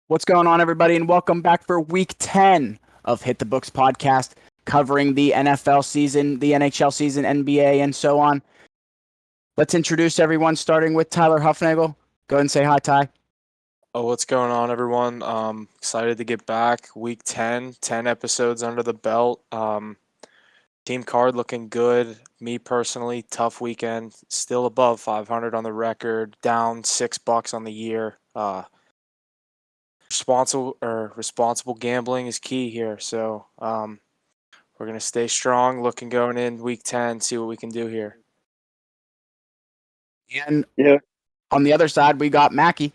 What's going on, everybody, and welcome back for week 10 of Hit the Books podcast, covering the NFL season, the NHL season, NBA, and so on. Let's introduce everyone, starting with Tyler Huffnagel. Go ahead and say hi, Ty. Oh, what's going on, everyone? Excited to get back. Week 10 episodes under the belt. Team card looking good. Me personally, tough weekend. Still above 500 on the record. Down $6 on the year. Responsible gambling is key here. So we're gonna stay strong. Looking going in week 10. See what we can do here. And Yeah, on the other side, we got Mackie.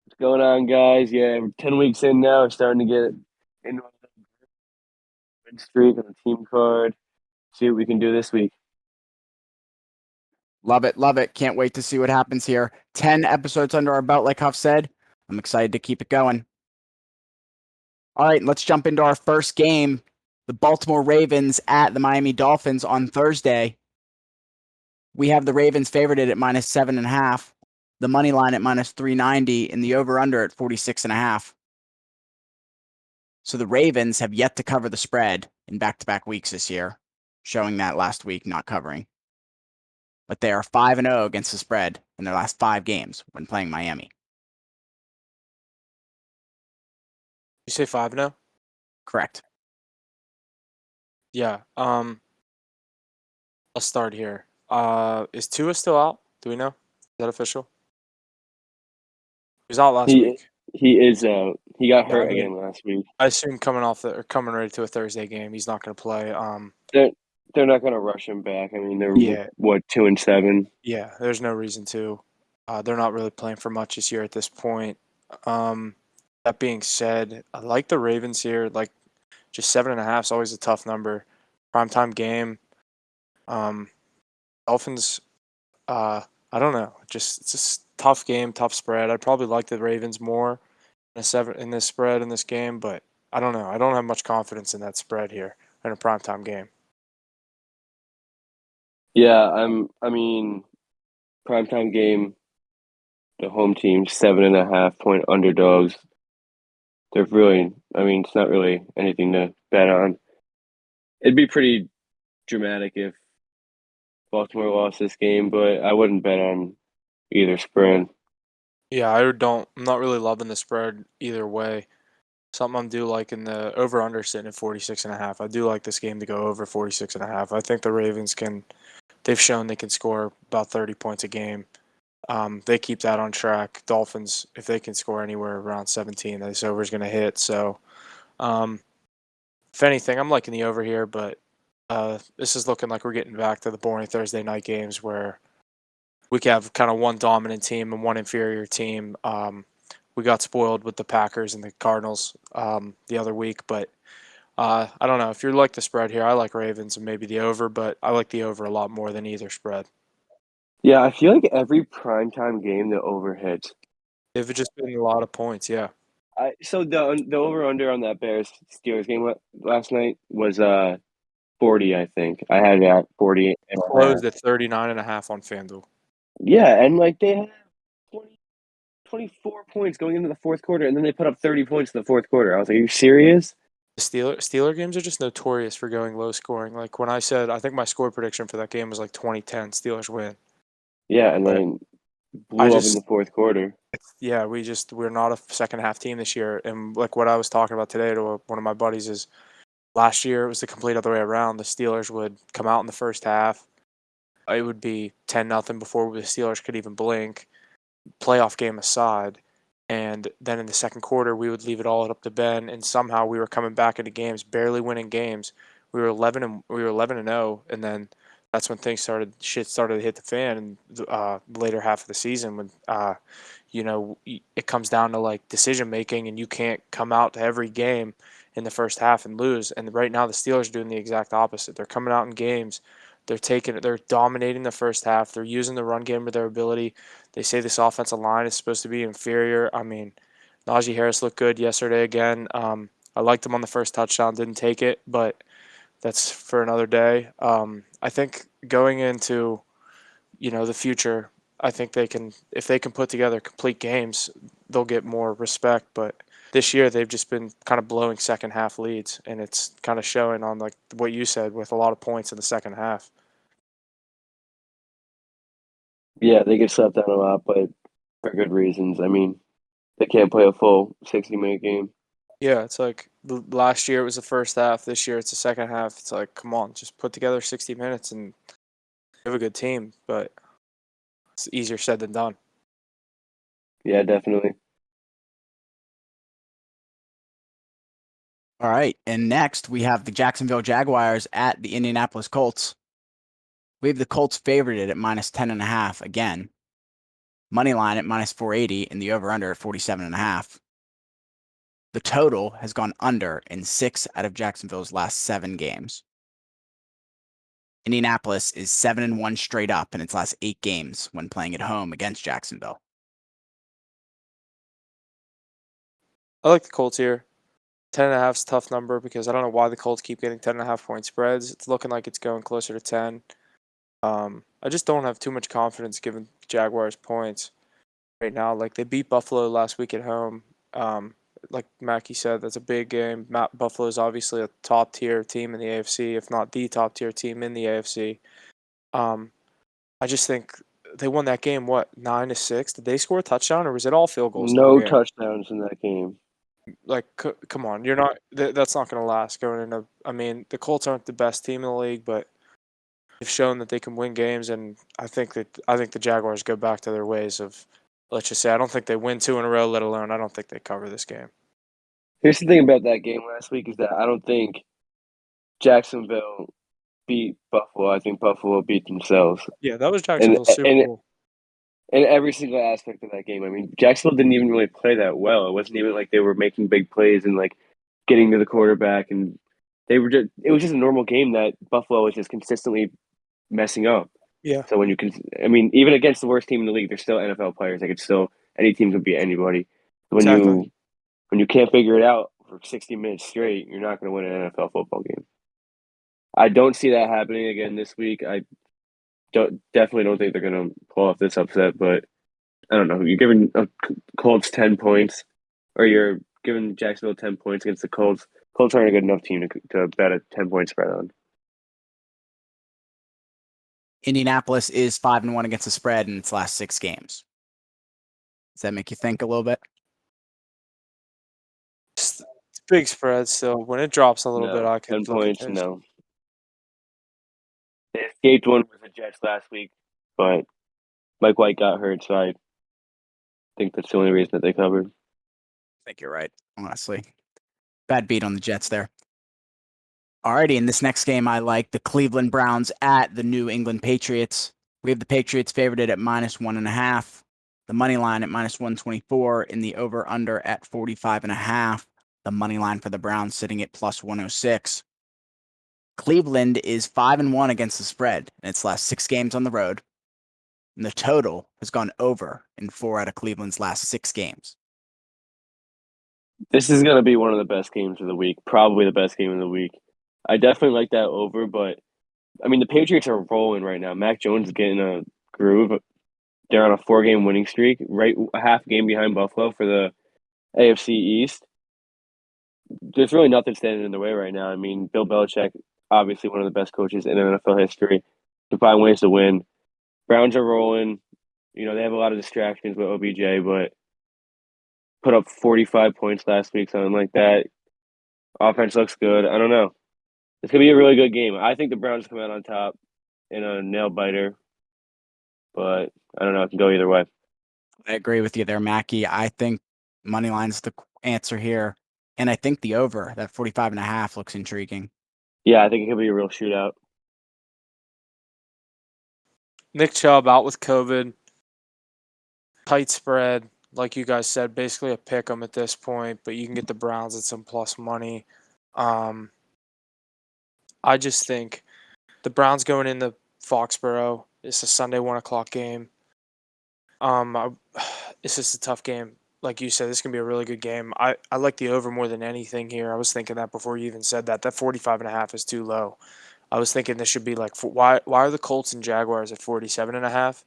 what's going on, guys? Yeah, we're 10 weeks in now. We're starting to get into a win streak on the team card. See what we can do this week. Love it, love it. Can't wait to see what happens here. 10 episodes under our belt, like Huff said. I'm excited to keep it going. All right, let's jump into our first game. The Baltimore Ravens at the Miami Dolphins on Thursday. We have the Ravens favored at -7.5, the money line at -390, and the over/under at 46.5. So the Ravens have yet to cover the spread in back-to-back weeks this year, showing that last week not covering. But they are 5-0 against the spread in their last 5 games when playing Miami. You say 5 now? Correct. Yeah. I'll start here. Is Tua still out? Do we know? Is that official? He was out last week. He is out. He got hurt I mean, again last week. I assume coming ready to a Thursday game, he's not going to play. They're not going to rush him back. I mean, they're Yeah. 2-7. Yeah, there's no reason to. They're not really playing for much this year at this point. That being said, I like the Ravens here. Like, just 7.5 is always a tough number. Primetime game. Dolphins. I don't know. It's a tough game, tough spread. I'd probably like the Ravens more in this spread in this game, but I don't know. I don't have much confidence in that spread here in a primetime game. Yeah, I mean, primetime game, the home team, 7.5-point underdogs. They're really, it's not really anything to bet on. It'd be pretty dramatic if Baltimore lost this game, but I wouldn't bet on either spread. Yeah, I'm not really loving the spread either way. Something I'm do like in the over under sitting at 46.5. I do like this game to go over 46.5. I think the Ravens they've shown they can score about 30 points a game. They keep that on track. Dolphins, if they can score anywhere around 17, this over is going to hit. So, if anything, I'm liking the over here, but this is looking like we're getting back to the boring Thursday night games where we can have kind of one dominant team and one inferior team. We got spoiled with the Packers and the Cardinals the other week, but I don't know. If you like the spread here, I like Ravens and maybe the over, but I like the over a lot more than either spread. Yeah, I feel like every primetime game the over hits. They've just been a lot of points, yeah. So the over under on that Bears Steelers game last night was 40, I think. I had it at 40 and a half. Closed at 39.5 on FanDuel. Yeah, and like they had 24 points going into the fourth quarter, and then they put up 30 points in the fourth quarter. I was like, are you serious? The Steeler games are just notorious for going low scoring. Like when I said, I think my score prediction for that game was like 2010 Steelers win. Yeah, and But then I blew up in just the fourth quarter. yeah, we're not a second half team this year. And like what I was talking about today to one of my buddies is last year it was the complete other way around. The Steelers would come out in the first half. It would be 10-0 before the Steelers could even blink. Playoff game aside, and then in the second quarter we would leave it all up to Ben, and somehow we were coming back into games, barely winning games. We were 11-0, and then that's when shit started to hit the fan in the later half of the season when it comes down to like decision making, and you can't come out to every game in the first half and lose. And right now the Steelers are doing the exact opposite. They're coming out in games. They're dominating the first half. They're using the run game to their ability. They say this offensive line is supposed to be inferior. I mean, Najee Harris looked good yesterday again. I liked him on the first touchdown, didn't take it, but that's for another day. I think going into the future, I think if they can put together complete games, they'll get more respect. But this year they've just been kind of blowing second half leads, and it's kind of showing on like what you said with a lot of points in the second half. Yeah, they get slept on a lot, but for good reasons. I mean, they can't play a full 60-minute game. Yeah, it's like last year it was the first half. This year it's the second half. It's like, come on, just put together 60 minutes and have a good team. But it's easier said than done. Yeah, definitely. All right. And next, we have the Jacksonville Jaguars at the Indianapolis Colts. We have the Colts favored at minus 10.5 again. Money line at minus 480 and the over-under at 47.5. The total has gone under in 6 out of Jacksonville's last 7 games. Indianapolis is 7-1 straight up in its last 8 games when playing at home against Jacksonville. I like the Colts here. 10.5 is a tough number because I don't know why the Colts keep getting 10.5 point spreads. It's looking like it's going closer to 10. I just don't have too much confidence given Jaguars points right now. Like they beat Buffalo last week at home. Like Mackie said, that's a big game. Buffalo is obviously a top tier team in the AFC, if not the top tier team in the AFC. I just think they won that game. What 9-6? Did they score a touchdown or was it all field goals the whole No game? touchdowns in that game. Like, come on, you're not. That's not going to last going into. I mean, the Colts aren't the best team in the league, but they've shown that they can win games, and I think the Jaguars go back to their ways of. Let's just say I don't think they win 2 in a row. Let alone I don't think they cover this game. Here's the thing about that game last week is that I don't think Jacksonville beat Buffalo. I think Buffalo beat themselves. Yeah, that was And Jacksonville's Super and Bowl. in every single aspect of that game. I mean, Jacksonville didn't even really play that well. It wasn't even like they were making big plays and like getting to the quarterback, and they were just. It was just a normal game that Buffalo was just consistently messing up. Yeah, So when you can, I mean, even against the worst team in the league, they're still NFL players. They could still any team can beat anybody. When exactly. you can't figure it out for 60 minutes straight, you're not going to win an NFL football game. I don't see that happening again this week. I definitely don't think they're going to pull off this upset, but I don't know. You're giving Colts 10 points, or you're giving Jacksonville 10 points against the Colts. Colts aren't a good enough team to bet a 10-point spread on. Indianapolis is 5-1 against the spread in its last 6 games. Does that make you think a little bit? It's big spread still. When it drops a little bit, No, I 10 could look at points, this. no. They escaped one with the Jets last week, but Mike White got hurt, so I think that's the only reason that they covered. I think you're right, honestly. Bad beat on the Jets there. Alrighty, in this next game, I like the Cleveland Browns at the New England Patriots. We have the Patriots favored at minus 1.5, the money line at minus 124, and the over-under at 45.5. The money line for the Browns sitting at plus 106. Cleveland is 5-1 against the spread in its last 6 games on the road, and the total has gone over in 4 out of Cleveland's last 6 games. This is going to be one of the best games of the week, probably the best game of the week. I definitely like that over, but I mean, the Patriots are rolling right now. Mac Jones is getting a groove. They're on a 4-game winning streak, right a half game behind Buffalo for the AFC East. There's really nothing standing in the way right now. I mean, Bill Belichick, obviously one of the best coaches in NFL history, to find ways to win. Browns are rolling. You know, they have a lot of distractions with OBJ, but put up 45 points last week, something like that. Offense looks good. I don't know. It's going to be a really good game. I think the Browns come out on top in a nail biter, but I don't know. It can go either way. I agree with you there, Mackie. I think money line's the answer here. And I think the over, that 45.5, looks intriguing. Yeah, I think it could be a real shootout. Nick Chubb out with COVID. Tight spread, like you guys said, basically a pick 'em at this point, but you can get the Browns at some plus money. I just think the Browns going into Foxborough. It's a Sunday 1:00 game. It's just a tough game. Like you said, this can be a really good game. I like the over more than anything here. I was thinking that before you even said that. That 45.5 is too low. I was thinking this should be like why are the Colts and Jaguars at 47.5?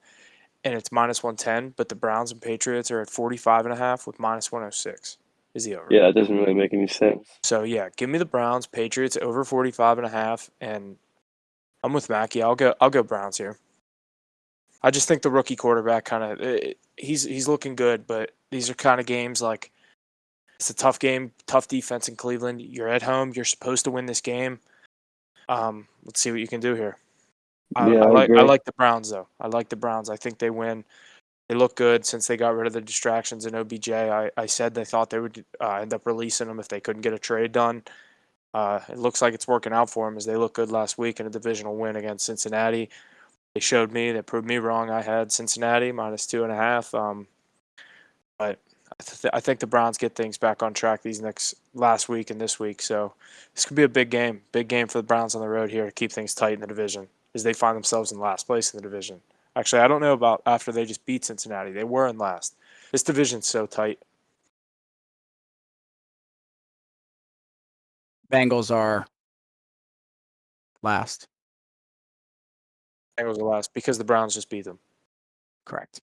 and it's minus 110, but the Browns and Patriots are at 45.5 with minus 106 is the over. Yeah, that doesn't really make any sense. So yeah, give me the Browns, Patriots over 45.5, and I'm with Mackie. I'll go Browns here. I just think the rookie quarterback kind of he's looking good, but these are kind of games like it's a tough game, tough defense in Cleveland. You're at home. You're supposed to win this game. Let's see what you can do here. Yeah, I I agree. like the Browns though. I like the Browns. I think they win. They look good since they got rid of the distractions in OBJ. I said they thought they would end up releasing them if they couldn't get a trade done. It looks like it's working out for them as they look good last week in a divisional win against Cincinnati. They showed me, they proved me wrong. I had Cincinnati minus 2.5. But I think the Browns get things back on track these last week and this week. So this could be a big game for the Browns on the road here to keep things tight in the division as they find themselves in last place in the division. Actually, I don't know about after they just beat Cincinnati. They were in last. This division's so tight. Bengals are last. Bengals are last because the Browns just beat them. Correct.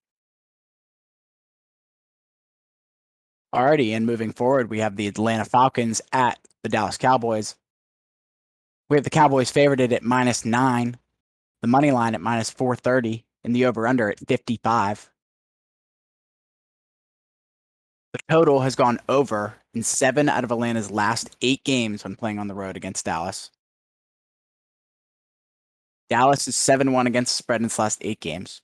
Alrighty, and moving forward, we have the Atlanta Falcons at the Dallas Cowboys. We have the Cowboys favored at -9, the money line at -430, and the over-under at 55. The total has gone over in 7 out of Atlanta's last 8 games when playing on the road against Dallas. Dallas is 7-1 against the spread in its last 8 games,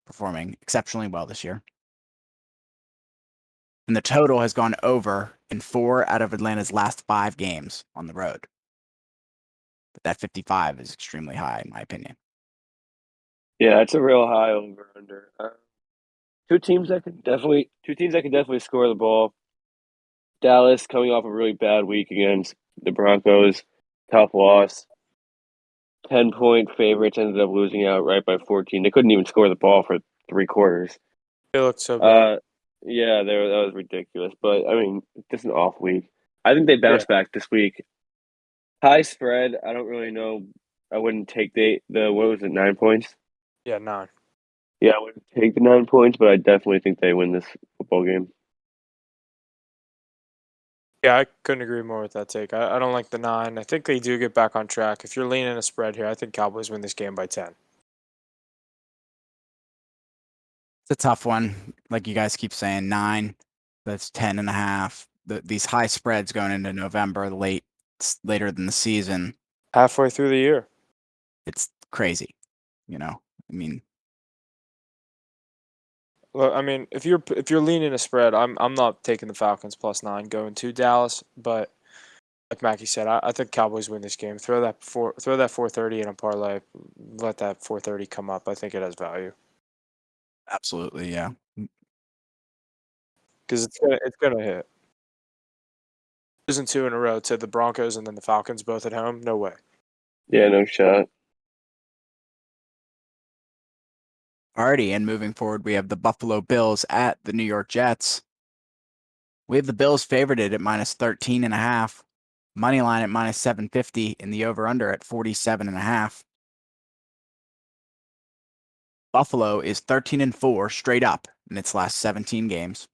performing exceptionally well this year. And the total has gone over in 4 out of Atlanta's last 5 games on the road. But that 55 is extremely high, in my opinion. Yeah, it's a real high over under. Two teams that can definitely score the ball. Dallas coming off a really bad week against the Broncos, tough loss. 10-point favorites ended up losing out right by 14. They couldn't even score the ball for 3 quarters. They looked so bad. Yeah, that was ridiculous. But I mean, just an off week. I think they bounce back this week. High spread. I don't really know. I wouldn't take the what was it, 9 points? Yeah, 9. Yeah, I wouldn't take the 9 points, but I definitely think they win this football game. Yeah, I couldn't agree more with that take. I don't like the 9. I think they do get back on track. If you're leaning a spread here, I think Cowboys win this game by 10. It's a tough one. Like you guys keep saying, 9, that's 10.5. These high spreads going into November, later than the season. Halfway through the year. It's crazy. I mean, Well, I mean, if you're leaning a spread, I'm not taking the Falcons +9 going to Dallas, but like Mackie said, I think Cowboys win this game. Throw that 430 in a parlay. Let that 430 come up. I think it has value absolutely, yeah. because it's gonna hit. Losing 2 in a row to the Broncos and then the Falcons both at home. No way. Yeah, no shot. Alrighty, and moving forward, we have the Buffalo Bills at the New York Jets. We have the Bills favored at -13.5, money line at -750, and the over/under at 47.5. Buffalo is 13-4 straight up in its last 17 games.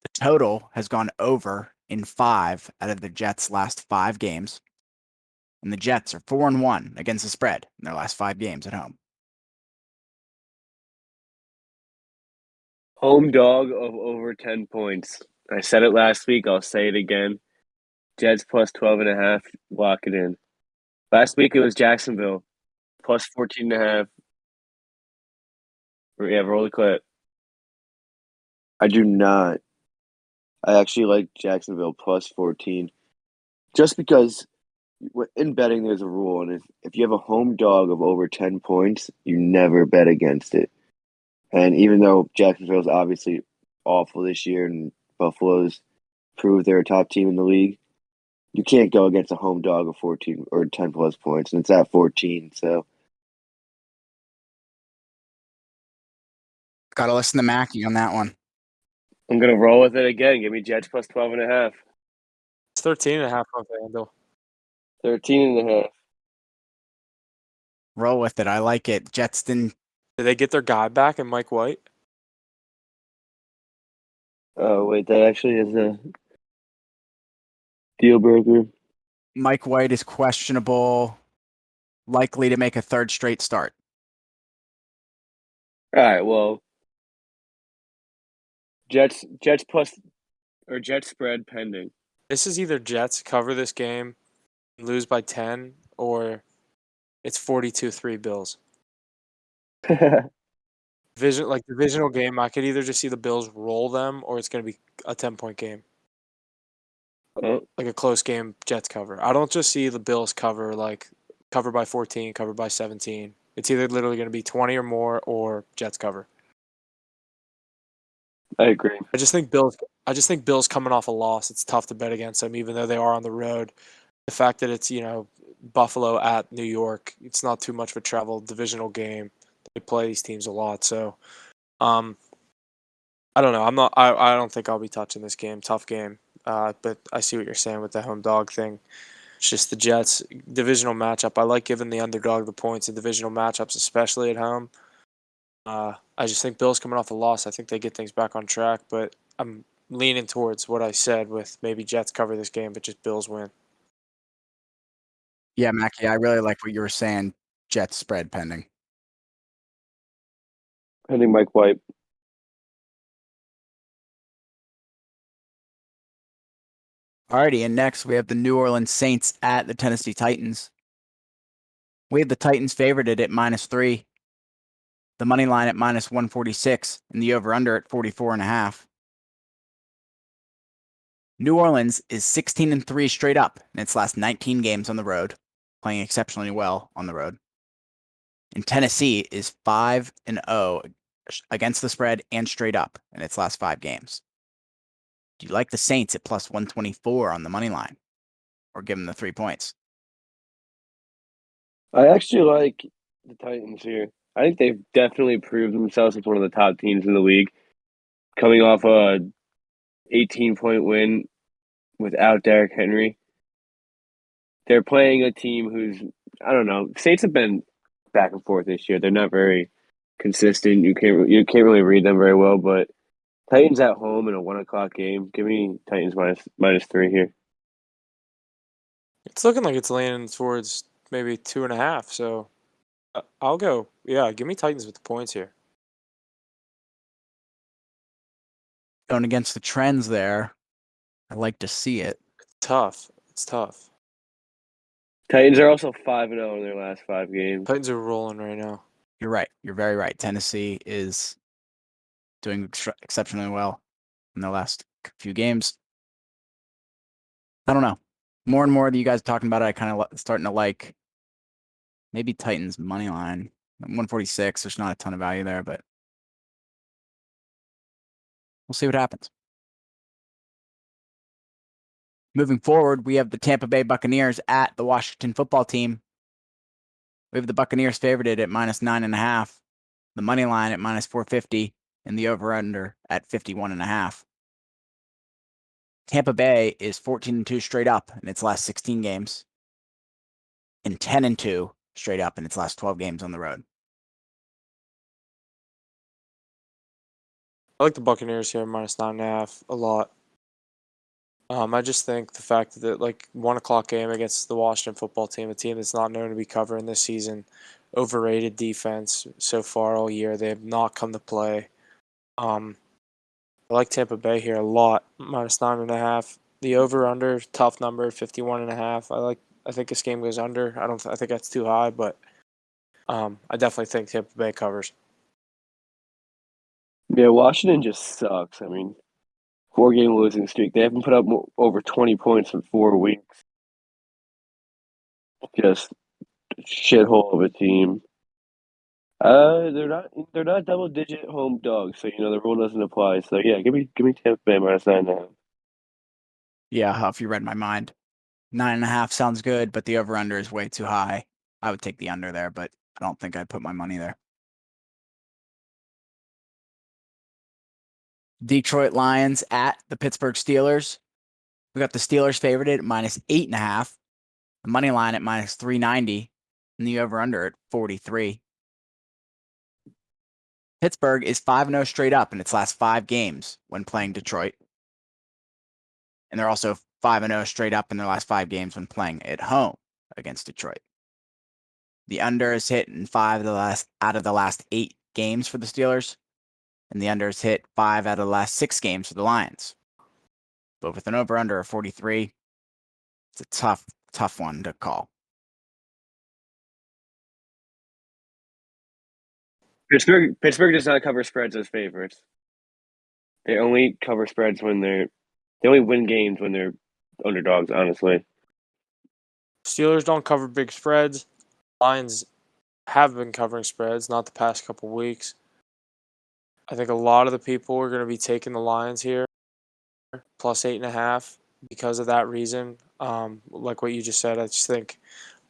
The total has gone over in 5 out of the Jets' last 5 games, and the Jets are 4-1 against the spread in their last 5 games at home. Home dog of over 10 points. I said it last week. I'll say it again. Jets plus 12.5. Lock it in. Last week it was Jacksonville plus 14.5. Yeah, roll the clip. I do not. I actually like Jacksonville plus 14. Just because in betting there's a rule, and if you have a home dog of over 10 points, you never bet against it. And even though Jacksonville's obviously awful this year and Buffalo's proved they're a top team in the league, you can't go against a home dog of 14 or 10 plus points, and it's at 14. So Gotta listen to Mackie on that one. I'm gonna roll with it again. Give me Jets plus 12.5. It's 13.5 on FanDuel. 13.5. Roll with it. I like it. Jets didn't Did they get their guy back and Mike White? Oh wait, that actually is a deal breaker. Mike White is questionable, likely to make a third straight start. All right, well, Jets plus or Jets spread pending. This is either Jets cover this game, lose by 10, or it's 42-3 Bills. Divisional game, I could either just see the Bills roll them or it's going to be a 10-point game. Oh, Like a close game, Jets cover. I don't just see the Bills cover by 14, cover by 17. It's either literally going to be 20 or more or Jets cover. I agree. I just think Bills coming off a loss, it's tough to bet against them even though they are on the road. The fact that it's, Buffalo at New York, it's not too much of a travel divisional game. They play these teams a lot, so I don't know. I don't think I'll be touching this game. Tough game. But I see what you're saying with the home dog thing. It's just the Jets divisional matchup. I like giving the underdog the points in divisional matchups, especially at home. I just think Bills coming off a loss. I think they get things back on track, but I'm leaning towards what I said with maybe Jets cover this game, but just Bills win. Yeah, Mackie, I really like what you were saying. Jets spread pending. Pending Mike White. Alrighty, and next we have the New Orleans Saints at the Tennessee Titans. We have the Titans favored at -3, the money line at -146, and the over/under at 44.5. New Orleans is 16-3 straight up in its last 19 games on the road, playing exceptionally well on the road. And Tennessee is 5-0 against the spread and straight up in its last 5 games. Do you like the Saints at +124 on the money line, or give them the 3 points? I actually like the Titans here. I think they've definitely proved themselves as one of the top teams in the league. Coming off a 18-point win without Derrick Henry. They're playing a team who's, I don't know, Saints have been back and forth this year. They're not very consistent. You can't really read them very well, but Titans at home in a 1:00 game. Give me Titans -3 here. It's looking like it's leaning towards maybe 2.5. So I'll go. Yeah, give me Titans with the points here. Going against the trends there, I like to see it. Tough. It's tough. Titans are also 5-0 in their last 5 games. Titans are rolling right now. You're right. You're very right. Tennessee is doing exceptionally well in the last few games. I don't know. More and more that you guys are talking about it, I kind of starting to like maybe Titans money line. 146. There's not a ton of value there, but we'll see what happens. Moving forward, we have the Tampa Bay Buccaneers at the Washington football team. We have the Buccaneers favored at -9.5, the money line at -450, and the over/under at 51.5. Tampa Bay is 14-2 straight up in its last 16 games, and 10-2 straight up in its last 12 games on the road. I like the Buccaneers here -9.5 a lot. I just think the fact that 1:00 game against the Washington football team, a team that's not known to be covering this season, overrated defense so far all year. They have not come to play. I like Tampa Bay here a lot, -9.5. The over/under tough number, 51.5. I think this game goes under. I think that's too high, but I definitely think Tampa Bay covers. Yeah, Washington just sucks. I mean, 4-game losing streak. They haven't put up over 20 points in 4 weeks. Just shithole of a team. They're not double digit home dogs, so the rule doesn't apply. So yeah, give me Tampa Bay -9.5. Yeah, Huff, you read my mind. 9.5 sounds good, but the over/under is way too high. I would take the under there, but I don't think I'd put my money there. Detroit Lions at the Pittsburgh Steelers. We got the Steelers favored at -8.5, the money line at -390, and the over/under at 43. Pittsburgh is 5-0 straight up in its last 5 games when playing Detroit. And they're also 5-0 straight up in their last 5 games when playing at home against Detroit. The under is hit in 5 out of the last 8 games for the Steelers, and the under is hit 5 out of the last 6 games for the Lions. But with an over-under of 43, it's a tough one to call. Pittsburgh does not cover spreads as favorites. They only cover spreads when they only win games when they're underdogs, honestly. Steelers don't cover big spreads. Lions have been covering spreads, not the past couple weeks. I think a lot of the people are going to be taking the Lions here, plus 8.5, because of that reason. Like what you just said, I just think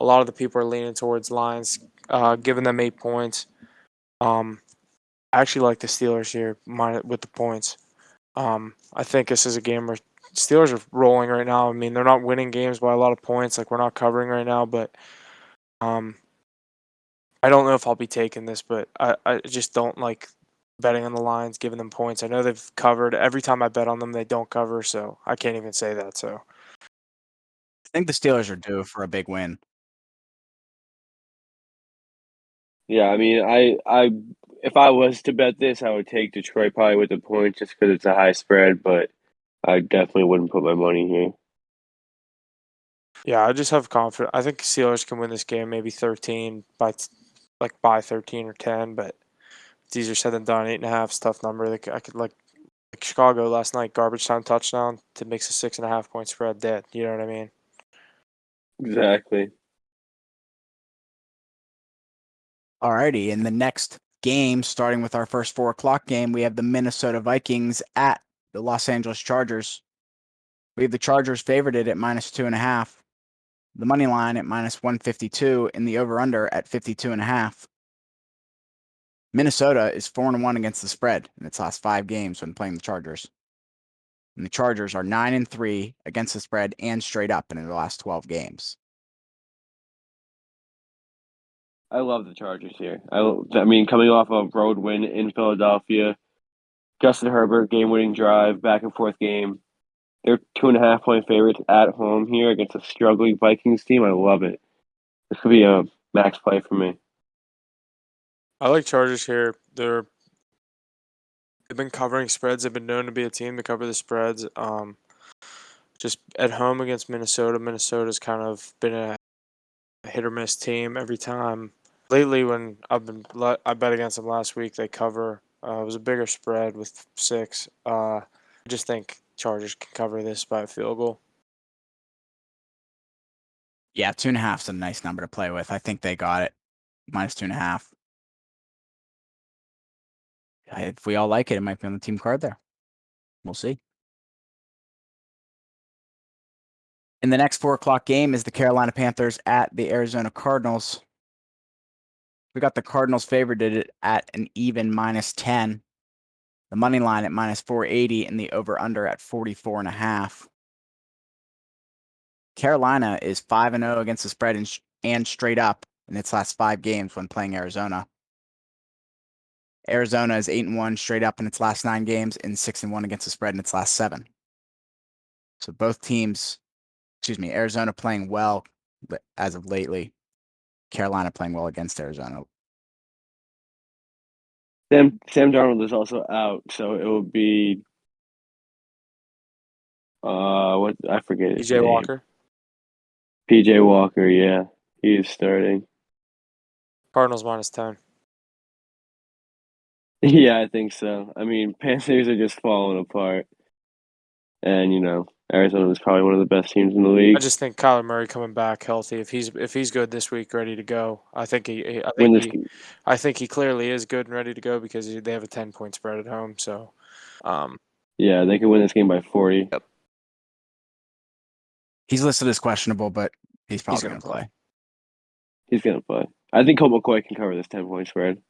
a lot of the people are leaning towards Lions, giving them 8 points. I actually like the Steelers here with the points. I think this is a game where Steelers are rolling right now. I mean, they're not winning games by a lot of points, like we're not covering right now, but I don't know if I'll be taking this, but I just don't like betting on the Lions, giving them points. I know they've covered. Every time I bet on them, they don't cover, so I can't even say that. So I think the Steelers are due for a big win. Yeah, I mean, I if I was to bet this, I would take Detroit probably with the points just because it's a high spread, but I definitely wouldn't put my money here. yeah, I just have confidence. I think Steelers can win this game, maybe 13 by 13 or 10, but it's easier said than done. 8.5 is a tough number. I could like Chicago last night, garbage time touchdown to makes a 6.5 point spread dead. You know what I mean? Exactly. Alrighty, in the next game, starting with our first 4 o'clock game, we have the Minnesota Vikings at the Los Angeles Chargers. We have the Chargers favored at minus 2.5, the money line at minus 152, and the over/under at 52.5. Minnesota is 4-1 against the spread in its last 5 games when playing the Chargers. And the Chargers are 9-3 against the spread and straight up in their last 12 games. I love the Chargers here. I mean, coming off a road win in Philadelphia, Justin Herbert game-winning drive, back and forth game. They're 2.5 point favorites at home here against a struggling Vikings team. I love it. This could be a max play for me. I like Chargers here. They've been covering spreads. They've been known to be a team to cover the spreads. Just at home against Minnesota. Minnesota's kind of been a hit or miss team every time. Lately, when I bet against them last week, they cover. It was a bigger spread with 6. I just think Chargers can cover this by a field goal. Yeah, 2.5 is a nice number to play with. I think they got it. Minus 2.5. If we all like it, it might be on the team card there. We'll see. In the next 4 o'clock game is the Carolina Panthers at the Arizona Cardinals. We got the Cardinals favored at an even minus 10. The money line at minus 480 and the over/under at 44.5. Carolina is 5-0 against the spread and straight up in its last 5 games when playing Arizona. Arizona is 8-1 straight up in its last 9 games and 6-1 against the spread in its last 7. So both teams, Arizona playing well as of lately. Carolina playing well against Arizona. Sam Darnold is also out, so it will be what I forget his PJ name. Walker. PJ Walker, yeah. He is starting. Cardinals minus 10. Yeah, I think so. I mean, Panthers are just falling apart. And, Arizona is probably one of the best teams in the I league. just think Kyler Murray coming back healthy. If he's good this week, ready to go. I think he clearly is good and ready to go because they have a 10-point spread at home. So, yeah, they can win this game by 40. Yep. He's listed as questionable, but he's probably gonna going to play. He's going to play. I think Colt McCoy can cover this 10-point spread.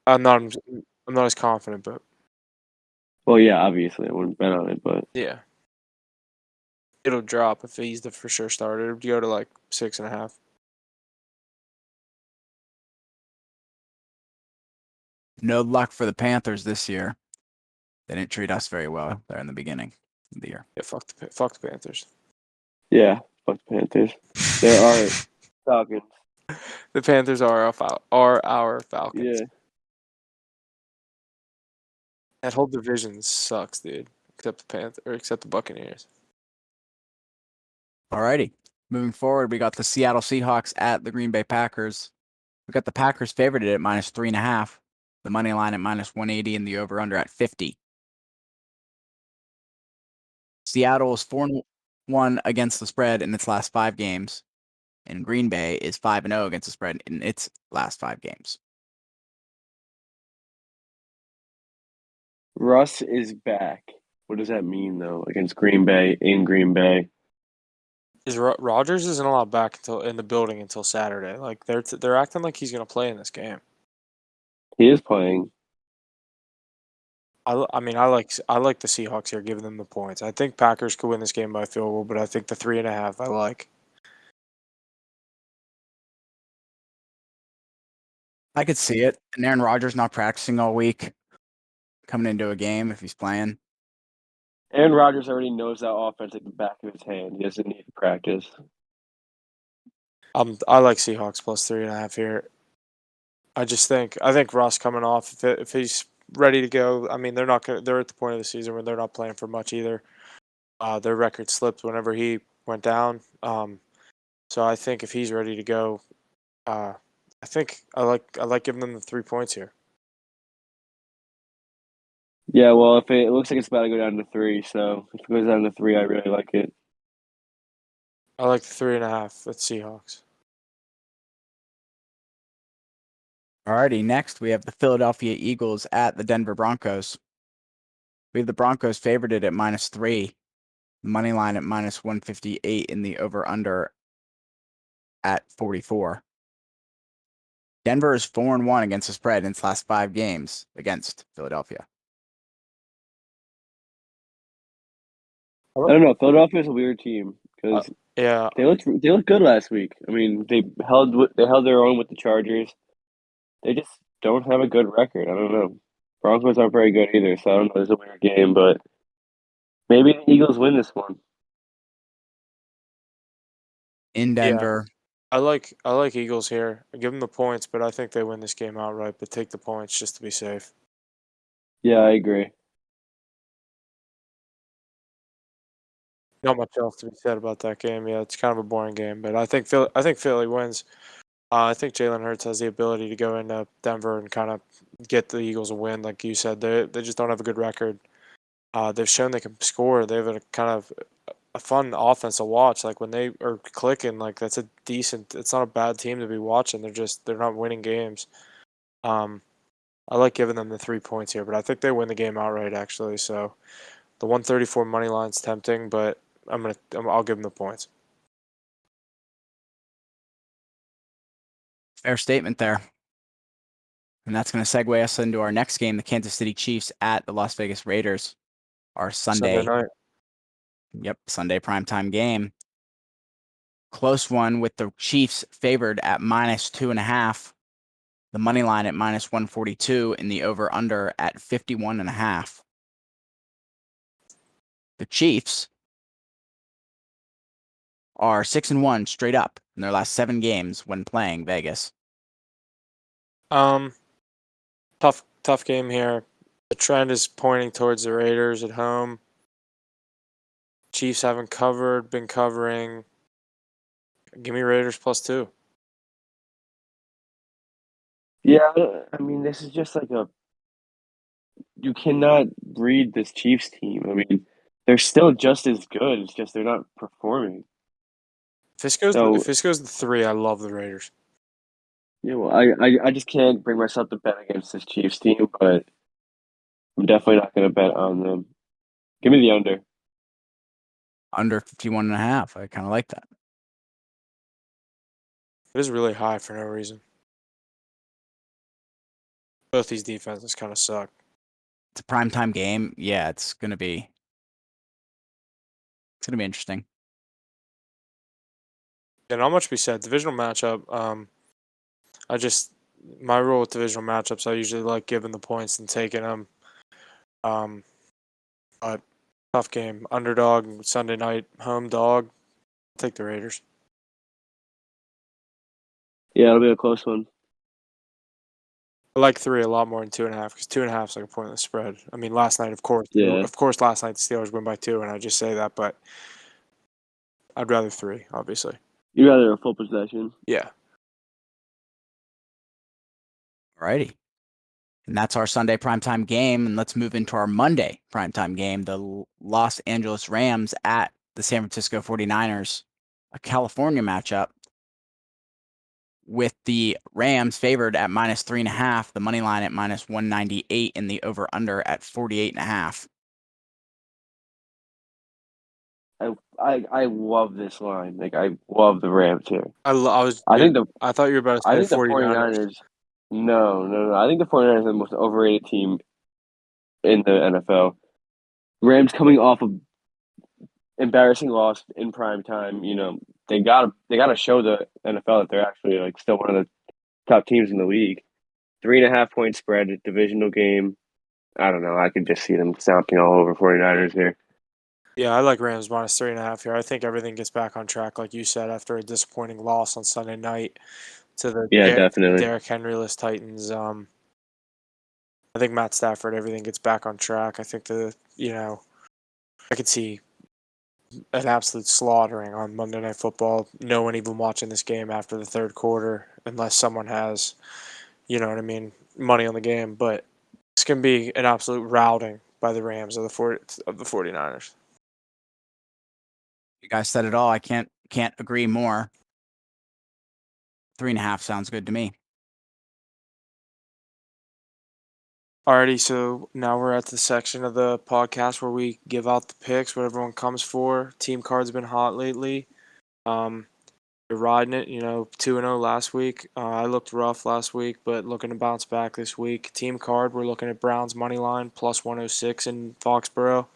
I'm not as confident, but Well, yeah, obviously I wouldn't bet on it, but yeah, it'll drop if he's the for sure starter. It'll go to like 6.5. No luck for the Panthers this year. They didn't treat us very well there in the beginning of the year. Yeah, fuck the Panthers. Yeah, fuck the Panthers. There are Falcons. The Panthers are our Falcons. Yeah. That whole division sucks, dude. Except the Buccaneers. Alrighty. Moving forward, we got the Seattle Seahawks at the Green Bay Packers. We got the Packers favored at -3.5. The money line at -180 and the over-under at 50. Seattle is 4-1 against the spread in its last 5 games, and Green Bay is 5-0 against the spread in its last 5 games. Russ is back. What does that mean though? Against Green Bay in Green Bay. Rodgers isn't allowed back in the building until Saturday. Like they're acting like he's gonna play in this game. He is playing. I mean I like the Seahawks here, giving them the points. I think Packers could win this game by field goal, but I think the 3.5 I like. I could see it. And Aaron Rodgers not practicing all week, coming into a game if he's playing. Aaron Rodgers already knows that offense like the back of his hand. He doesn't need to practice. I like Seahawks plus 3.5 here. I think Russ coming off if he's ready to go. I mean they're at the point of the season where they're not playing for much either. Their record slipped whenever he went down. So I think if he's ready to go, I like giving them the 3 points here. Yeah, well, if it looks like it's about to go down to 3, so if it goes down to 3, I really like it. I like the 3.5 with Seahawks. Alrighty, next we have the Philadelphia Eagles at the Denver Broncos. We have the Broncos favored at -3. The money line at -158 and the over-under at 44. Denver is 4-1 against the spread in its last 5 games against Philadelphia. I don't know. Philadelphia's a weird team because Yeah, they looked good last week. I mean, they held their own with the Chargers. They just don't have a good record. I don't know. Broncos aren't very good either, so I don't know. It's a weird game, but maybe the Eagles win this one. In Denver, I like Eagles here. I give them the points, but I think they win this game outright. But take the points just to be safe. Yeah, I agree. Not much else to be said about that game. Yeah, it's kind of a boring game, but I think Philly wins. I think Jalen Hurts has the ability to go into Denver and kind of get the Eagles a win. Like you said, they just don't have a good record. They've shown they can score. They have a kind of a fun offense to watch. Like when they are clicking, like that's a decent. It's not a bad team to be watching. They're not winning games. I like giving them the 3 points here, but I think they win the game outright actually. So the 134 money line's tempting, but I'll give them the points. fair statement there. And that's going to segue us into our next game, the Kansas City Chiefs at the Las Vegas Raiders. Our Sunday night. Yep, Sunday primetime game. Close one with the Chiefs favored at -2.5. The money line at -142 and the over-under at 51.5. The Chiefs are 6-1 straight up in their last 7 games when playing Vegas. Tough game here. The trend is pointing towards the Raiders at home. Chiefs haven't been covering. Give me Raiders +2. Yeah, I mean, this is just like you cannot read this Chiefs team. I mean, they're still just as good. It's just they're not performing. If So this goes to 3, I love the Raiders. yeah, well, I just can't bring myself to bet against this Chiefs team, but I'm definitely not going to bet on them. Give me the under. Under 51.5. I kind of like that. It is really high for no reason. Both these defenses kind of suck. It's a primetime game. Yeah, it's going to be interesting. And not much to be said. Divisional matchup. my rule with divisional matchups, I usually like giving the points and taking them. But tough game. Underdog Sunday night, home dog. Take the Raiders. Yeah, it'll be a close one. I like 3 a lot more than 2.5 because 2.5 is like a pointless spread. I mean, last night, Yeah. of course, last night the Steelers win by 2, and I just say that, but I'd rather 3, obviously. You'd rather a full possession. Yeah. Alrighty. And that's our Sunday primetime game. And let's move into our Monday primetime game. The Los Angeles Rams at the San Francisco 49ers, a California matchup with the Rams favored at -3.5, the money line at -198, and the over-under at 48.5. I love this line. Like, I love the Rams here. I thought you were about to I say think the 49ers. No. I think the 49ers are the most overrated team in the NFL. Rams coming off of embarrassing loss in prime time. You know, they gotta show the NFL that they're actually like still one of the top teams in the league. 3.5 point spread, divisional game. I don't know. I could just see them stomping all over 49ers here. Yeah, I like Rams -3.5 here. I think everything gets back on track, like you said, after a disappointing loss on Sunday night to the Yeah, definitely. Derrick Henry-less Titans. I think Matt Stafford, everything gets back on track. I think I could see an absolute slaughtering on Monday Night Football. No one even watching this game after the third quarter, unless someone has, you know what I mean, money on the game. But it's going to be an absolute routing by the Rams of the 49ers. You guys said it all. I can't agree more. 3.5 sounds good to me. Alrighty, so now we're at the section of the podcast where we give out the picks, what everyone comes for. Team card's been hot lately. You're riding it, 2-0 last week. I looked rough last week, but looking to bounce back this week. Team card, we're looking at Browns money line +106 in Foxborough.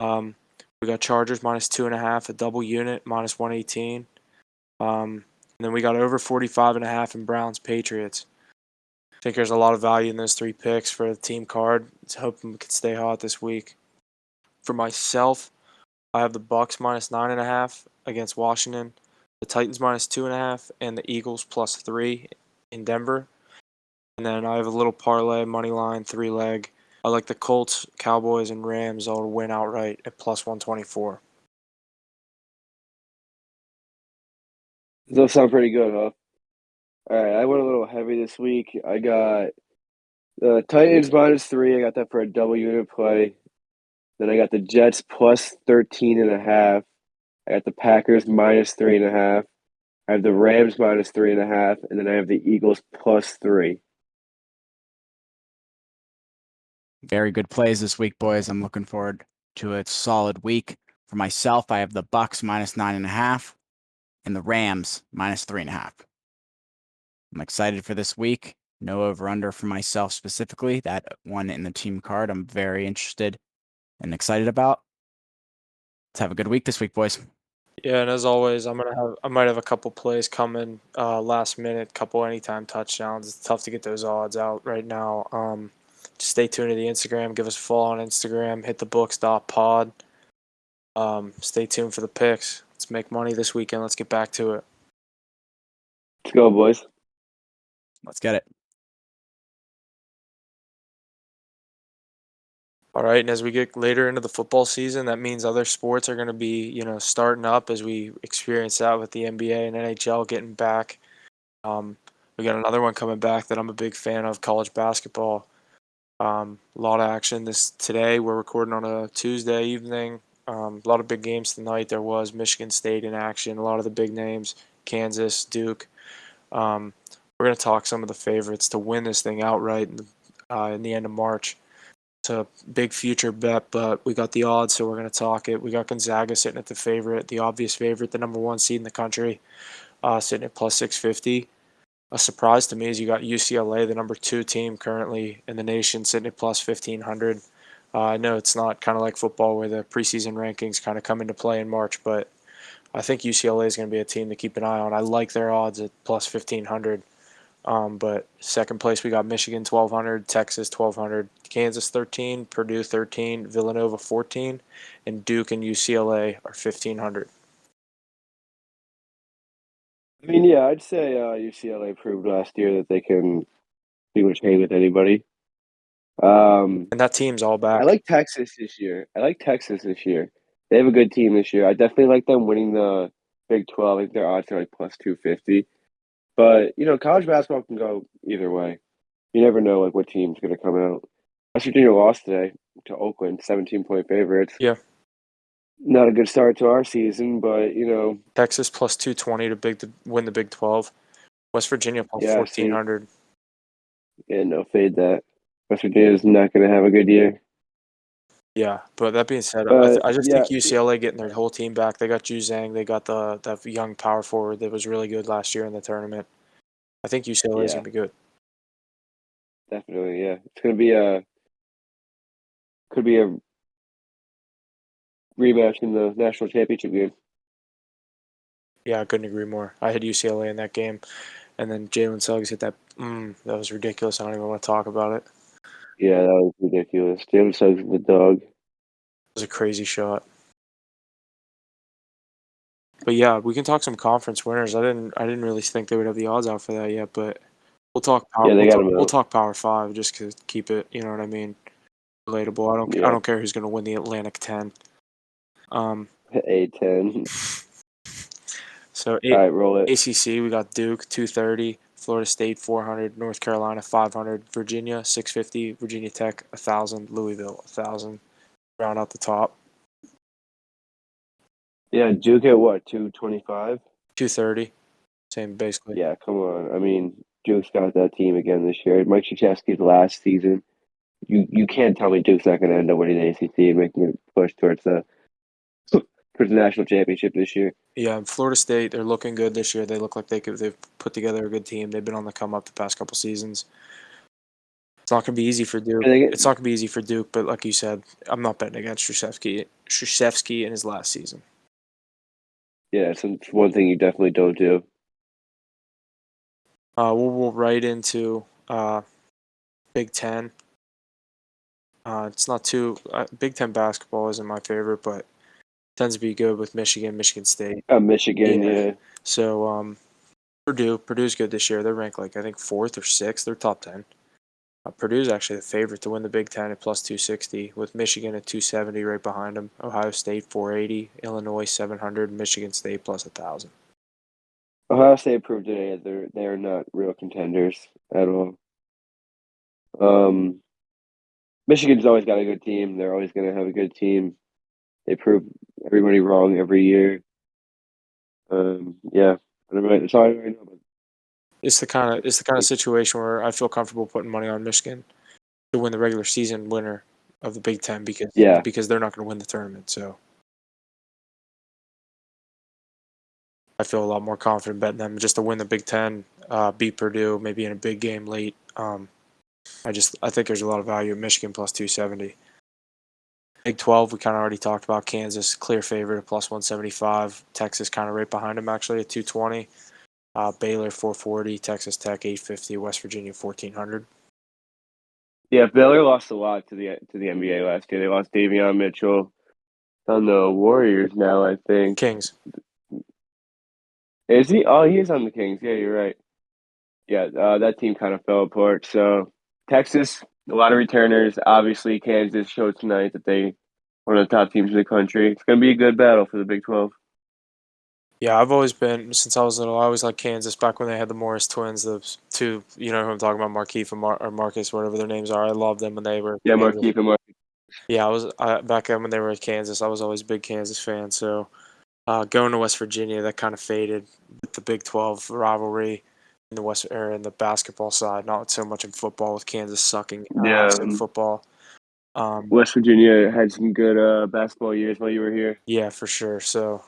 We got Chargers -2.5, a double unit -118. And then we got over 45.5 in Browns Patriots. I think there's a lot of value in those 3 picks for the team card. Let's hope we can stay hot this week. For myself, I have the Bucks -9.5 against Washington, the Titans -2.5, and the Eagles +3 in Denver. And then I have a little parlay money line 3-leg. I like the Colts, Cowboys, and Rams all to win outright at +124. Those sound pretty good, huh? All right, I went a little heavy this week. I got the Titans -3. I got that for a double unit play. Then I got the Jets +13.5. I got the Packers -3.5. I have the Rams -3.5, and then I have the Eagles +3. Very good plays this week, boys. I'm looking forward to a solid week. For myself, I have the Bucks -9.5 and the Rams -3.5. I'm excited for this week. No over-under for myself specifically. That one in the team card I'm very interested and excited about. Let's have a good week this week, boys. Yeah, and as always, I might have a couple plays coming last minute, couple anytime touchdowns. It's tough to get those odds out right now. Just stay tuned to the Instagram. Give us a follow on Instagram. Hit the books.pod. Stay tuned for the picks. Let's make money this weekend. Let's get back to it. Let's go, boys. Let's get it. All right, and as we get later into the football season, that means other sports are going to be, starting up as we experience that with the NBA and NHL getting back. We got another one coming back that I'm a big fan of, college basketball. A lot of action today. We're recording on a Tuesday evening. A lot of big games tonight. There was Michigan State in action. A lot of the big names, Kansas, Duke. We're going to talk some of the favorites to win this thing outright in the end of March. It's a big future bet, but we got the odds, so we're going to talk it. We got Gonzaga sitting at the obvious favorite, the number 1 seed in the country, sitting at +650. A surprise to me is you got UCLA, the number 2 team currently in the nation, sitting at +1,500. I know it's not kind of like football where the preseason rankings kind of come into play in March, but I think UCLA is going to be a team to keep an eye on. I like their odds at +1,500. But second place we got Michigan 1,200, Texas 1,200, Kansas 13, Purdue 13, Villanova 14, and Duke and UCLA are 1,500. I mean, yeah, I'd say UCLA proved last year that they can pretty much hang with anybody. And that team's all back. I like Texas this year. They have a good team this year. I definitely like them winning the Big 12. I think their odds are like plus 250. But, college basketball can go either way. You never know like what team's going to come out. West Virginia lost today to Oakland, 17-point favorites. Yeah. Not a good start to our season, but, Texas plus 220 to win the Big 12. West Virginia plus 1,400. Yeah, no, fade that. West Virginia's not going to have a good year. Yeah, but that being said, But, I just think UCLA getting their whole team back. They got Ju Zhang. They got that young power forward that was really good last year in the tournament. I think UCLA is going to be good. Definitely, yeah. It's going to be could be a rematch in the national championship game. Yeah, I couldn't agree more. I had UCLA in that game, and then Jalen Suggs hit that. That was ridiculous. I don't even want to talk about it. Yeah, that was ridiculous. Jalen Suggs is the dog. It was a crazy shot. But yeah, we can talk some conference winners. I didn't really think they would have the odds out for that yet, but we'll talk power. Yeah, they got him We'll out. talk Power 5 just to keep it. You know what I mean? Relatable. I don't care who's going to win the Atlantic 10. A10. So All right, roll it. ACC, we got Duke 230, Florida State 400, North Carolina 500, Virginia 650, Virginia Tech 1,000, Louisville 1,000. Round out the top. Yeah, Duke at what, 225? 230. Same basically. Yeah, come on. I mean, Duke's got that team again this year. Mike Krzyzewski's last season. You can't tell me Duke's not going to end up winning the ACC and making a push towards the national championship this year. Yeah, and Florida State, they're looking good this year. They look like they've put together a good team. They've been on the come up the past couple seasons. It's not going to be easy for Duke. It's not going to be easy for Duke, but like you said, I'm not betting against Krzyzewski in his last season. Yeah, it's one thing you definitely don't do. We'll move right into Big Ten. It's not too Big Ten basketball isn't my favorite, but tends to be good with Michigan State. Michigan, yeah. So Purdue's good this year. They're ranked like I think 4th or 6th. They're top 10. Purdue's actually the favorite to win the Big Ten at plus 260, with Michigan at 270 right behind them. Ohio State 480, Illinois 700, Michigan State plus 1,000. Ohio State proved today that they're not real contenders at all. Michigan's always got a good team. They're always going to have a good team. They prove everybody wrong every year. Yeah, that's all I know about. It's the kind of situation where I feel comfortable putting money on Michigan to win the regular season winner of the Big Ten because they're not going to win the tournament. So I feel a lot more confident betting them just to win the Big Ten, beat Purdue, maybe in a big game late. I think there's a lot of value at Michigan plus 270. Big 12, we kind of already talked about. Kansas, clear favorite at plus 175. Texas kind of right behind them actually at 220. Baylor 440, Texas Tech 850, West Virginia 1,400. Yeah, Baylor lost a lot to the NBA last year. They lost Davion Mitchell on the Warriors now, I think. Kings. Is he? Oh, he is on the Kings. Yeah, you're right. Yeah, that team kind of fell apart. So Texas, a lot of returners. Obviously, Kansas showed tonight that they one of the top teams in the country. It's going to be a good battle for the Big 12. Yeah, I've always been, since I was little, I always liked Kansas back when they had the Morris twins, the two, you know who I'm talking about, Markeith and or Marcus, whatever their names are. I loved them when they were. Yeah, Markeith and Marcus. Yeah, back then when they were at Kansas, I was always a big Kansas fan. So going to West Virginia, that kind of faded with the Big 12 rivalry in in the basketball side, not so much in football with Kansas sucking ass in football. West Virginia had some good basketball years while you were here. Yeah, for sure. So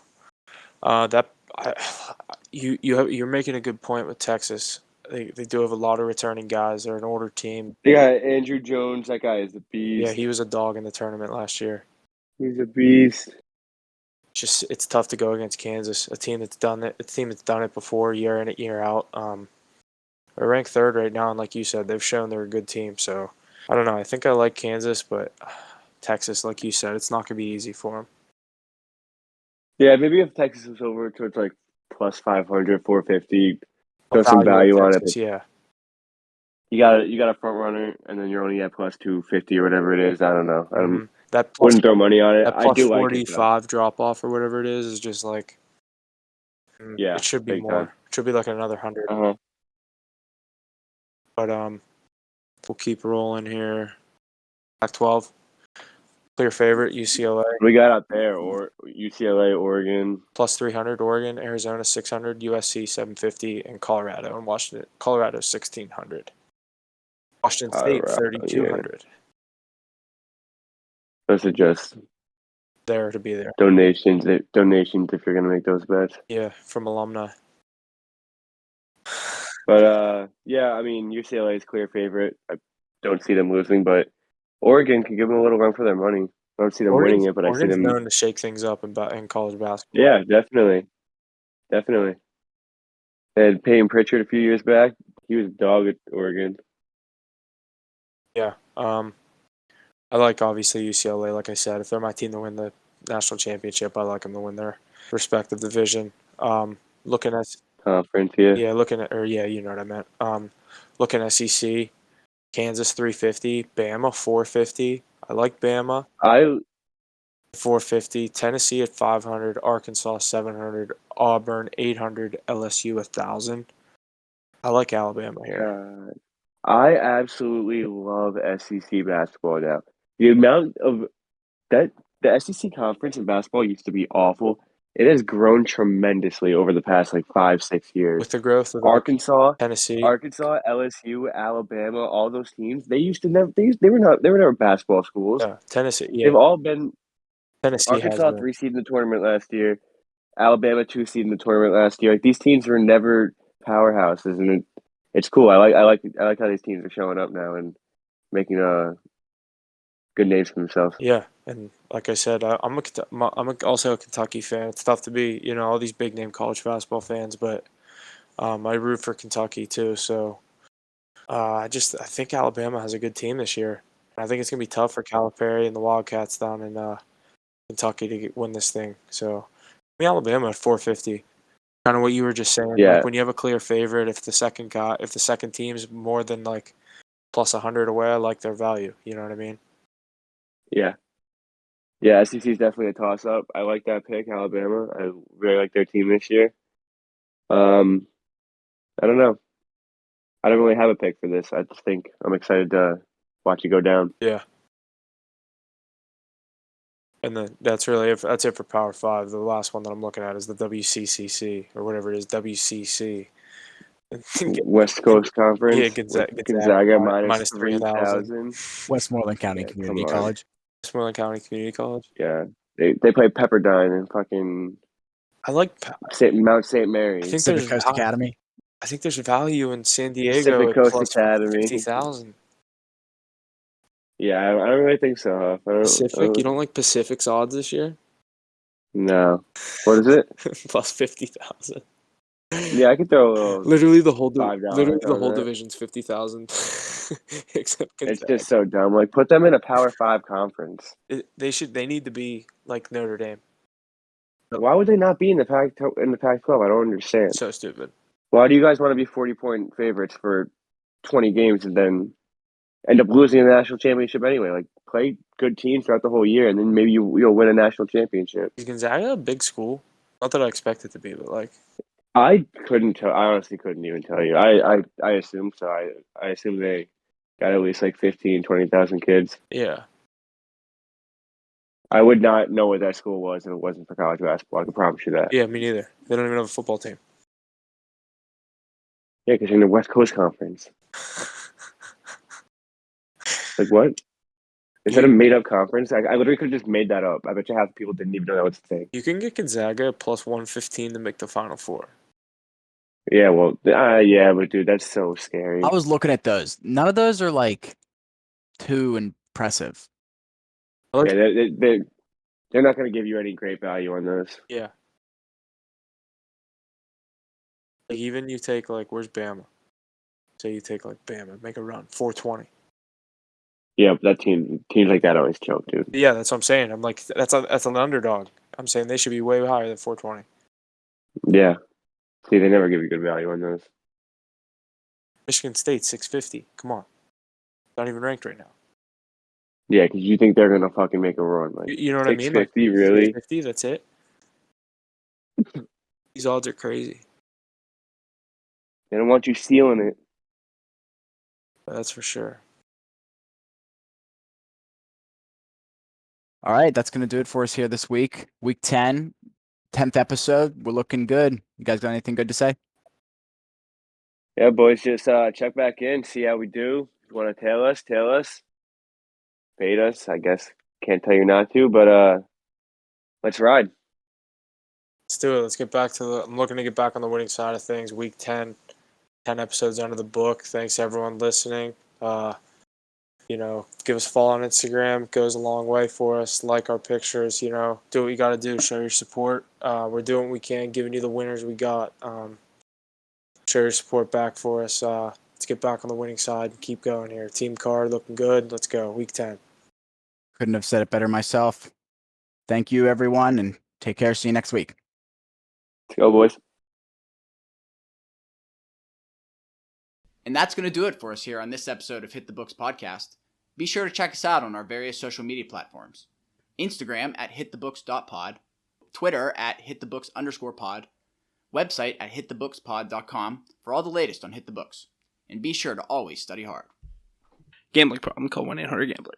you're making a good point with Texas. They do have a lot of returning guys. They're an older team. They got Andrew Jones. That guy is a beast. Yeah, he was a dog in the tournament last year. He's a beast. It's tough to go against Kansas, a team that's done it before, year in and year out. They're ranked third right now, and like you said, they've shown they're a good team. So I don't know. I think I like Kansas, but Texas, like you said, it's not going to be easy for them. Yeah, maybe if Texas is over towards like plus 500, 450, throw I'll some value value on it. Texas, yeah. You got a front runner, and then you're only at plus 250 or whatever it is. I don't know. I That plus wouldn't throw money on it. that I plus do like it though. 45 drop off or whatever it is just like Yeah, it should be big more. time. It should be like another 100. Uh huh. But we'll keep rolling here. Pac-12. Clear favorite UCLA We got out there, or UCLA, Oregon. plus 300, Oregon, Arizona 600, USC 750, and Colorado and Washington. Colorado 1600. Washington State Colorado, 3200. Those are just There to be there. donations. Donations if you're gonna make those bets. Yeah, from alumni. But yeah, I mean UCLA is clear favorite. I don't see them losing, but Oregon can give them a little run for their money. I don't see them winning it, but I see Oregon's them. known to shake things up in college basketball. Yeah, definitely. They had Peyton Pritchard a few years back. He was a dog at Oregon. Yeah. I like obviously UCLA. Like I said, if they're my team to win the national championship, I like them to win their respective division. Looking at Conference, yeah. you know what I meant. Looking at SEC, Kansas 350, Bama 450. I like Bama I 450. Tennessee at 500, Arkansas 700, Auburn 800, LSU 1,000. I like Alabama here. I absolutely love SEC basketball now. The amount of that the SEC conference in basketball used to be awful. It has grown tremendously over the past like 5, 6 years. With the growth of Arkansas, Tennessee, LSU, Alabama, all those teams, they used to never they were never basketball schools. yeah, Tennessee, yeah, They've all been Tennessee has Arkansas been. 3 seed in the tournament last year, Alabama 2 seed in the tournament last year. Like these teams were never powerhouses, and it's cool. I like how these teams are showing up now and making good names for themselves. Yeah, and like I said, also a Kentucky fan. It's tough to be, all these big name college basketball fans, but I root for Kentucky too. So I think Alabama has a good team this year. I think it's gonna be tough for Calipari and the Wildcats down in Kentucky to win this thing. So Alabama at 450. Kind of what you were just saying. Yeah, Like when you have a clear favorite, if the second team's more than like plus 100 away, I like their value. You know what I mean? yeah, yeah. SEC is definitely a toss up. I like that pick, Alabama. I really like their team this year. I don't know. I don't really have a pick for this. I just think I'm excited to watch it go down. Yeah. And then that's it for Power 5. The last one that I'm looking at is the WCCC or whatever it is, WCC. West Coast Conference. Yeah, Gonzaga minus 3,000. 3,000. Westmoreland County Yeah, Community come on. College. Westmoreland County Community College. Yeah, they play Pepperdine and fucking I like. Mount St. I Mary's. think Pacific Coast Academy. I think there's value in San Diego Pacific at Coast plus Academy. 50,000. Yeah, I don't really think so. Huff. Pacific. You don't like Pacific's odds this year? No. What is it? Plus 50,000. Yeah, I could throw a little Literally the whole $5 on that. division's 50,000. Except It's Gonzaga. just so dumb. Like, put them in a Power 5 conference. They need to be like Notre Dame. Why would they not be in the Pac-12? I don't understand. So stupid. Why do you guys want to be 40-point favorites for 20 games and then end up losing the national championship anyway? Like, play good teams throughout the whole year, and then maybe you'll win a national championship. Is Gonzaga a big school? Not that I expect it to be, but like I couldn't tell. I honestly couldn't even tell you. I assume so. I assume they got at least like 15, 20,000 kids. yeah. I would not know what that school was if it wasn't for college basketball. I can promise you that. Yeah, me neither. They don't even have a football team. Yeah, because you're in the West Coast Conference. Like, what? Is that a made-up conference? I literally could have just made that up. I bet you half the people didn't even know that was a thing. You can get Gonzaga plus 115 to make the Final Four. Yeah, well, yeah, but dude, that's so scary. I was looking at those. None of those are like too impressive. Yeah, they're not going to give you any great value on those. Yeah. Like even you take like where's Bama? So you take like Bama, make a run, 420. Yeah, but that teams like that always choke, dude. Yeah, that's what I'm saying. I'm like, that's an underdog. I'm saying they should be way higher than 420. Yeah. See, they never give you good value on those. Michigan State 650. Come on, not even ranked right now. Yeah, because you think they're gonna fucking make a run, like You know what I mean? Like 650, really? 650. That's it. These odds are crazy. They don't want you stealing it. That's for sure. All right, that's going to do it for us here this week. Week 10, 10th episode. We're looking good. You guys got anything good to say? Yeah, boys, just check back in, see how we do. If you want to tail us. Bait us, I guess. Can't tell you not to, but let's ride. Let's do it. Let's get back to I'm looking to get back on the winning side of things. Week 10, 10 episodes under the book. Thanks everyone listening. Give us a follow on Instagram. Goes a long way for us. Like our pictures. Do what you got to do. Show your support. We're doing what we can, giving you the winners we got. Show your support back for us. Let's get back on the winning side and keep going here. Team card looking good. Let's go. Week 10. Couldn't have said it better myself. Thank you, everyone, and take care. See you next week. Let's go, boys. And that's going to do it for us here on this episode of Hit the Books podcast. Be sure to check us out on our various social media platforms. Instagram at hitthebooks.pod, Twitter at hitthebooks_pod, website at hitthebookspod.com for all the latest on Hit the Books. And be sure to always study hard. Gambling problem, call 1-800-GAMBLER.